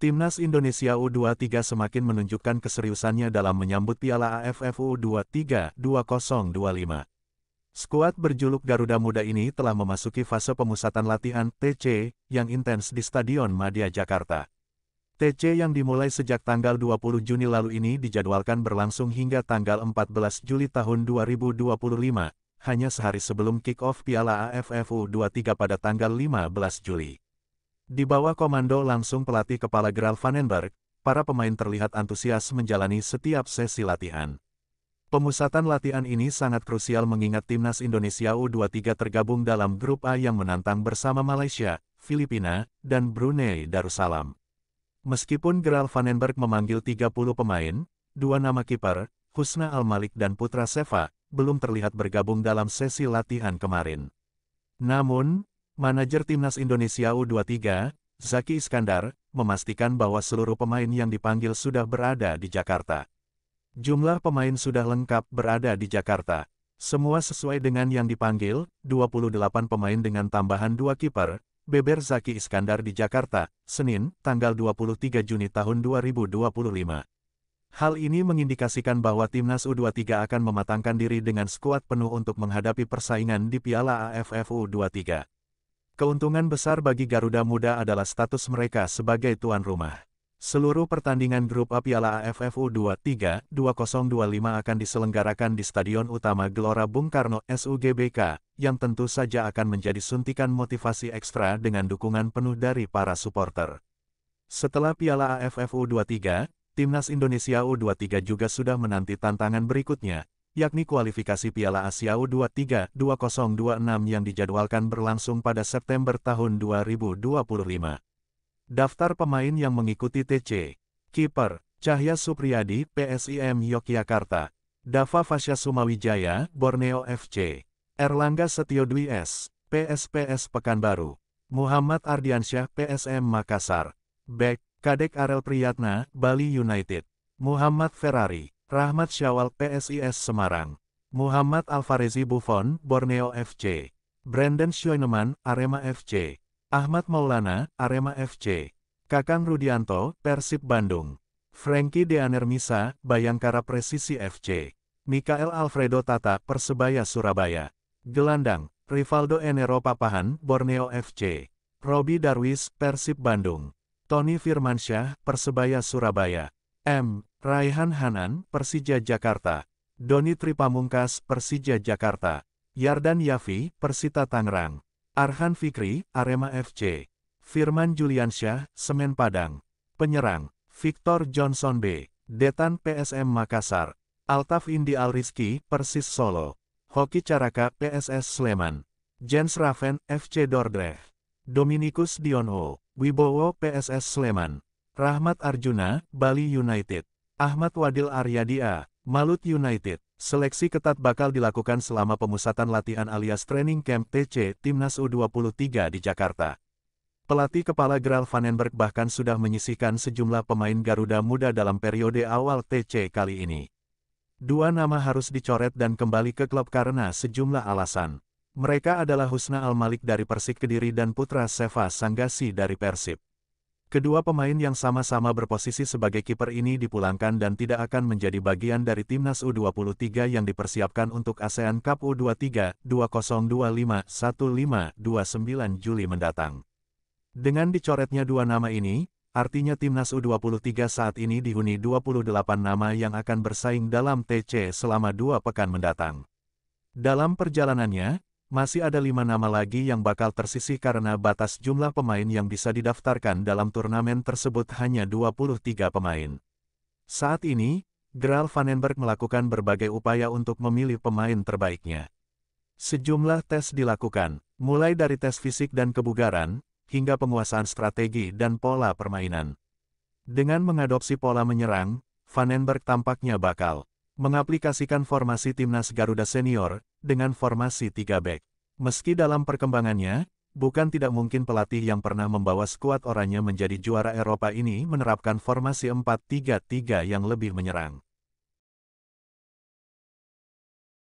Timnas Indonesia U23 semakin menunjukkan keseriusannya dalam menyambut Piala AFF U23 2025. Skuad berjuluk Garuda Muda ini telah memasuki fase pemusatan latihan (TC) yang intens di Stadion Madia Jakarta. TC yang dimulai sejak tanggal 20 Juni lalu ini dijadwalkan berlangsung hingga tanggal 14 Juli tahun 2025, hanya sehari sebelum kick-off Piala AFF U23 pada tanggal 15 Juli. Di bawah komando langsung pelatih kepala Gral Vanenberg, para pemain terlihat antusias menjalani setiap sesi latihan. Pemusatan latihan ini sangat krusial mengingat Timnas Indonesia U23 tergabung dalam grup A yang menantang bersama Malaysia, Filipina, dan Brunei Darussalam. Meskipun Gral Vanenberg memanggil 30 pemain, dua nama kiper, Husna Al-Malik dan Putra Seva, belum terlihat bergabung dalam sesi latihan kemarin. Namun, manajer Timnas Indonesia U23, Zaki Iskandar, memastikan bahwa seluruh pemain yang dipanggil sudah berada di Jakarta. Jumlah pemain sudah lengkap berada di Jakarta. Semua sesuai dengan yang dipanggil, 28 pemain dengan tambahan 2 kiper, beber Zaki Iskandar di Jakarta, Senin, tanggal 23 Juni tahun 2025. Hal ini mengindikasikan bahwa Timnas U23 akan mematangkan diri dengan skuad penuh untuk menghadapi persaingan di Piala AFF U23. Keuntungan besar bagi Garuda Muda adalah status mereka sebagai tuan rumah. Seluruh pertandingan grup A Piala AFF U23 2025 akan diselenggarakan di Stadion Utama Gelora Bung Karno SUGBK, yang tentu saja akan menjadi suntikan motivasi ekstra dengan dukungan penuh dari para supporter. Setelah Piala AFF U23, Timnas Indonesia U23 juga sudah menanti tantangan berikutnya, yakni kualifikasi Piala Asia U23 2026 yang dijadwalkan berlangsung pada September tahun 2025. Daftar pemain yang mengikuti TC: Kiper, Cahya Supriyadi, PSIM Yogyakarta; Dava Fasya Sumawijaya, Borneo FC; Erlangga Setiodwi S, PSPS Pekanbaru; Muhammad Ardiansyah, PSM Makassar; Bek, Kadek Arel Priyatna, Bali United; Muhammad Ferrari, Rahmat Syawal, PSIS Semarang; Muhammad Alfarezi Buffon, Borneo FC; Brandon Schöneman, Arema FC; Ahmad Maulana, Arema FC; Kakang Rudianto, Persib Bandung; Frankie Deanermisa, Bayangkara Presisi FC; Mikael Alfredo Tata, Persebaya Surabaya; Gelandang, Rivaldo Enero Papahan, Borneo FC; Robi Darwis, Persib Bandung; Tony Firmansyah, Persebaya Surabaya; M. Raihan Hanan, Persija Jakarta; Doni Tripamungkas, Persija Jakarta; Yardan Yafi, Persita Tangerang; Arhan Fikri, Arema FC; Firman Juliansyah, Semen Padang; Penyerang, Victor Johnson B, Detan PSM Makassar; Altaf Indi Alrizki, Persis Solo; Hoki Caraka, PSS Sleman; Jens Raven, FC Dordrecht; Dominikus Diono, Wibowo, PSS Sleman; Rahmat Arjuna, Bali United; Ahmad Wadil Aryadia, Malut United. Seleksi ketat bakal dilakukan selama pemusatan latihan alias training camp TC Timnas U23 di Jakarta. Pelatih kepala Gral Vanenberg bahkan sudah menyisihkan sejumlah pemain Garuda Muda dalam periode awal TC kali ini. Dua nama harus dicoret dan kembali ke klub karena sejumlah alasan. Mereka adalah Husna Al-Malik dari Persik Kediri dan Putra Seva Sanggasi dari Persib. Kedua pemain yang sama-sama berposisi sebagai kiper ini dipulangkan dan tidak akan menjadi bagian dari Timnas U23 yang dipersiapkan untuk ASEAN Cup U23 2025 15-29 Juli mendatang. Dengan dicoretnya dua nama ini, artinya Timnas U23 saat ini dihuni 28 nama yang akan bersaing dalam TC selama 2 pekan mendatang. Dalam perjalanannya, masih ada 5 nama lagi yang bakal tersisih karena batas jumlah pemain yang bisa didaftarkan dalam turnamen tersebut hanya 23 pemain. Saat ini, Gral Vanenberg melakukan berbagai upaya untuk memilih pemain terbaiknya. Sejumlah tes dilakukan, mulai dari tes fisik dan kebugaran, hingga penguasaan strategi dan pola permainan. Dengan mengadopsi pola menyerang, Vanenberg tampaknya bakal mengaplikasikan formasi Timnas Garuda Senior dengan formasi 3 bek. Meski dalam perkembangannya, bukan tidak mungkin pelatih yang pernah membawa skuad oranye menjadi juara Eropa ini menerapkan formasi 4-3-3 yang lebih menyerang.